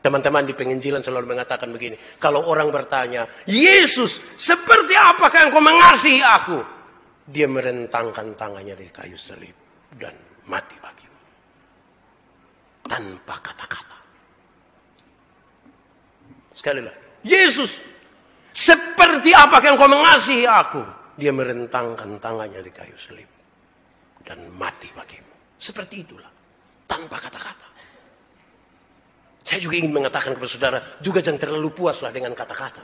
Teman-teman di penginjilan selalu mengatakan begini. Kalau orang bertanya, Yesus, seperti apakah engkau mengasihi aku? Dia merentangkan tangannya di kayu salib dan mati bagimu. Tanpa kata-kata. Sekali lagi. Yesus, seperti apakah engkau mengasihi aku? Dia merentangkan tangannya di kayu salib dan mati bagimu. Seperti itulah. Tanpa kata-kata. Saya juga ingin mengatakan kepada saudara, juga jangan terlalu puaslah dengan kata-kata.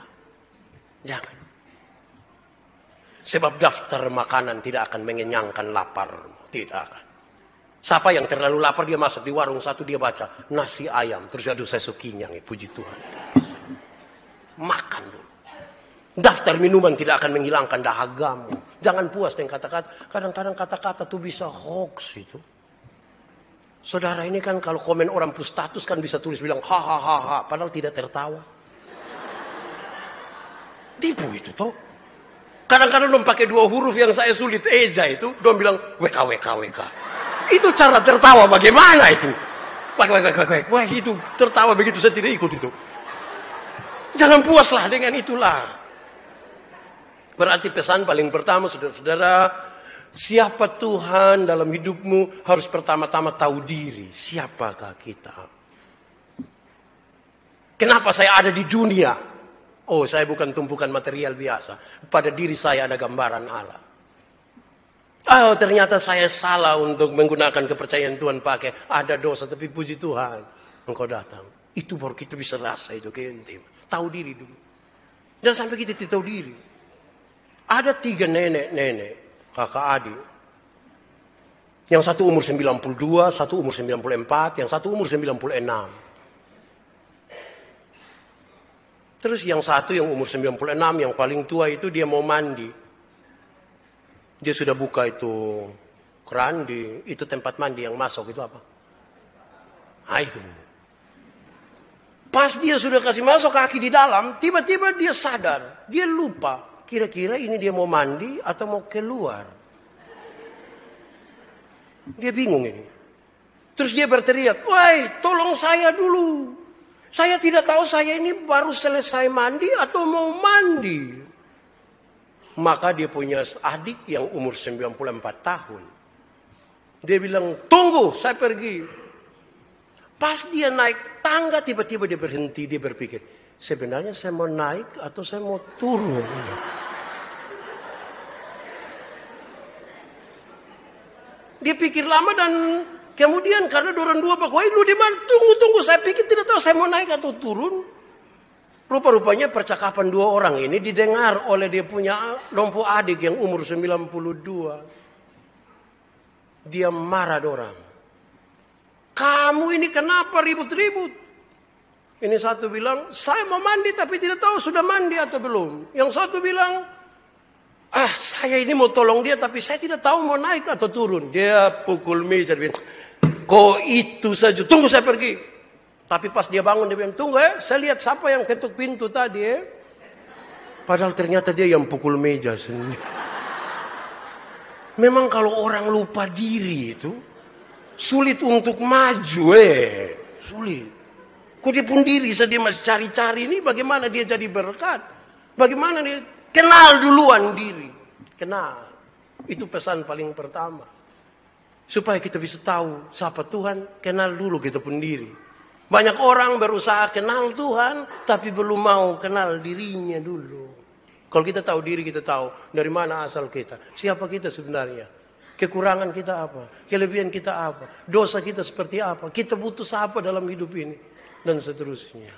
Jangan. Sebab daftar makanan tidak akan mengenyangkan laparmu. Tidak akan. Siapa yang terlalu lapar, dia masuk di warung satu, dia baca nasi ayam. Terus aduh saya sukinyang, puji Tuhan. Makan dulu. Daftar minuman tidak akan menghilangkan dahagamu. Jangan puas dengan kata-kata. Kadang-kadang kata-kata itu bisa hoax itu. Saudara ini kan kalau komen orang plus status kan bisa tulis bilang ha, padahal tidak tertawa. Tipu itu toh. Kadang-kadang dong pakai 2 huruf yang saya sulit eja itu, dong bilang WK. Itu cara tertawa bagaimana itu? Wah itu tertawa begitu saya tidak ikut itu. Jangan puaslah dengan itulah. Berarti pesan paling pertama saudara-saudara, siapa Tuhan dalam hidupmu harus pertama-tama tahu diri. Siapakah kita? Kenapa saya ada di dunia? Oh, saya bukan tumpukan material biasa. Pada diri saya ada gambaran Allah. Oh, ternyata saya salah untuk menggunakan kepercayaan Tuhan pakai. Ada dosa, tapi puji Tuhan, engkau datang. Itu baru kita bisa rasa itu keintim. Tahu diri dulu. Jangan sampai kita tidak tahu diri. Ada 3 nenek-nenek. Kakak adik. Yang satu umur 92, satu umur 94, yang satu umur 96. Terus yang satu yang umur 96, yang paling tua itu dia mau mandi. Dia sudah buka itu keran di itu tempat mandi yang masuk itu apa? Nah itu. Pas dia sudah kasih masuk kaki di dalam, tiba-tiba dia sadar, dia lupa. Kira-kira ini dia mau mandi atau mau keluar. Dia bingung ini. Terus dia berteriak, "Woi, tolong saya dulu. Saya tidak tahu saya ini baru selesai mandi atau mau mandi." Maka dia punya adik yang umur 94 tahun. Dia bilang, "Tunggu, saya pergi." Pas dia naik tangga, tiba-tiba dia berhenti, dia berpikir, sebenarnya saya mau naik atau saya mau turun? Dia pikir lama dan kemudian karena dorang dua pak, wah lu di mana? Tunggu, saya pikir tidak tahu saya mau naik atau turun. Rupa-rupanya percakapan 2 orang ini didengar oleh dia punya lompo adik yang umur 92. Dia marah dorang. Kamu ini kenapa ribut-ribut? Ini satu bilang, saya mau mandi tapi tidak tahu sudah mandi atau belum. Yang satu bilang, saya ini mau tolong dia tapi saya tidak tahu mau naik atau turun. Dia pukul meja, dia bilang, kok itu saja, tunggu saya pergi. Tapi pas dia bangun dia bilang, tunggu saya lihat siapa yang ketuk pintu tadi Padahal ternyata dia yang pukul meja sendiri. Memang kalau orang lupa diri itu sulit untuk maju sulit. Kok dia pun diri dia masih cari-cari ini bagaimana dia jadi berkat. Bagaimana dia kenal duluan diri. Kenal. Itu pesan paling pertama. Supaya kita bisa tahu siapa Tuhan, kenal dulu kita pun diri. Banyak orang berusaha kenal Tuhan, tapi belum mau kenal dirinya dulu. Kalau kita tahu diri, kita tahu dari mana asal kita. Siapa kita sebenarnya. Kekurangan kita apa. Kelebihan kita apa. Dosa kita seperti apa. Kita butuh apa dalam hidup ini. Dan seterusnya.